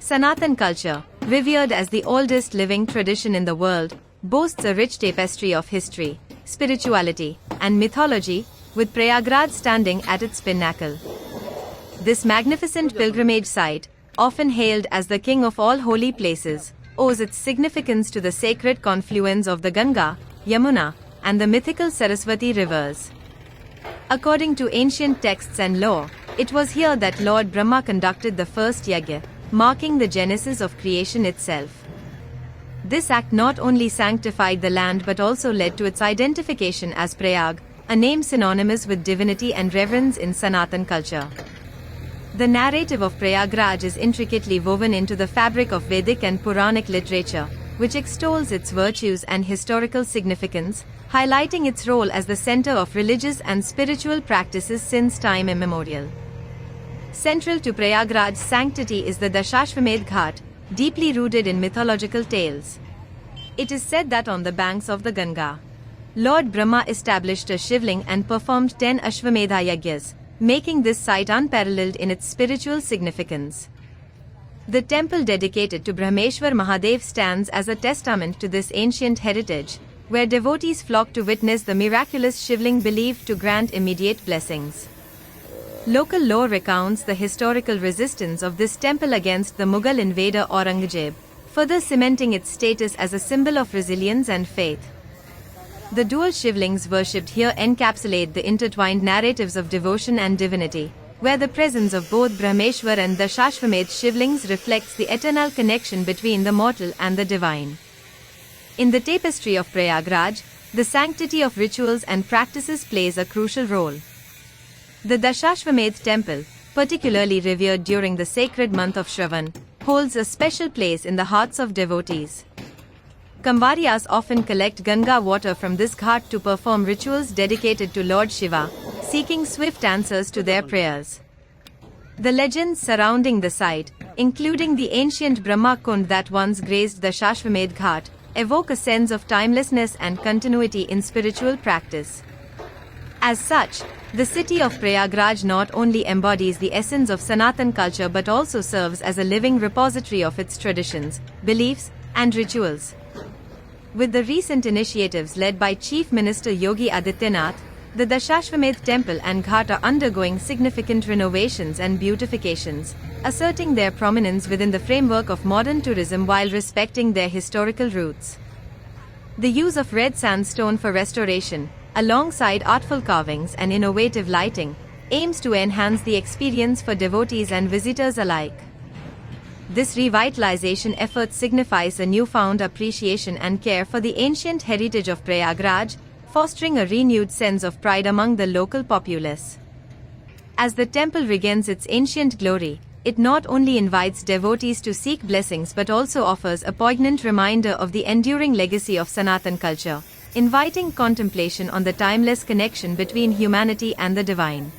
Sanatan culture, revered as the oldest living tradition in the world, boasts a rich tapestry of history, spirituality, and mythology, with Prayagraj standing at its pinnacle. This magnificent pilgrimage site, often hailed as the king of all holy places, owes its significance to the sacred confluence of the Ganga, Yamuna, and the mythical Saraswati rivers. According to ancient texts and lore, it was here that Lord Brahma conducted the first yajna, marking the genesis of creation itself. This act not only sanctified the land but also led to its identification as Prayag, a name synonymous with divinity and reverence in Sanatan culture. The narrative of Prayagraj is intricately woven into the fabric of Vedic and Puranic literature, which extols its virtues and historical significance, highlighting its role as the center of religious and spiritual practices since time immemorial. Central to Prayagraj's sanctity is the Dashashvamedh Ghat, deeply rooted in mythological tales. It is said that on the banks of the Ganga, Lord Brahma established a shivling and performed 10 Ashwamedha Yajnas, making this site unparalleled in its spiritual significance. The temple dedicated to Brahmeshwar Mahadev stands as a testament to this ancient heritage, where devotees flock to witness the miraculous shivling believed to grant immediate blessings. Local lore recounts the historical resistance of this temple against the Mughal invader Aurangzeb, further cementing its status as a symbol of resilience and faith. The dual shivlings worshipped here encapsulate the intertwined narratives of devotion and divinity, where the presence of both Brahmeshwar and Dashashvamedh shivlings reflects the eternal connection between the mortal and the divine. In the tapestry of Prayagraj, the sanctity of rituals and practices plays a crucial role. The Dashashvamedh temple, particularly revered during the sacred month of Shravan, holds a special place in the hearts of devotees. Kamvariyas often collect Ganga water from this ghat to perform rituals dedicated to Lord Shiva, seeking swift answers to their prayers. The legends surrounding the site, including the ancient Brahma Kund that once grazed the Dashashvamedh Ghat, evoke a sense of timelessness and continuity in spiritual practice. As such, the city of Prayagraj not only embodies the essence of Sanatan culture but also serves as a living repository of its traditions, beliefs, and rituals. With the recent initiatives led by Chief Minister Yogi Adityanath, the Dashashvamedh temple and ghat are undergoing significant renovations and beautifications, asserting their prominence within the framework of modern tourism while respecting their historical roots. The use of red sandstone for restoration, alongside artful carvings and innovative lighting, aims to enhance the experience for devotees and visitors alike. This revitalization effort signifies a newfound appreciation and care for the ancient heritage of Prayagraj, fostering a renewed sense of pride among the local populace. As the temple regains its ancient glory, it not only invites devotees to seek blessings but also offers a poignant reminder of the enduring legacy of Sanatan culture, inviting contemplation on the timeless connection between humanity and the divine.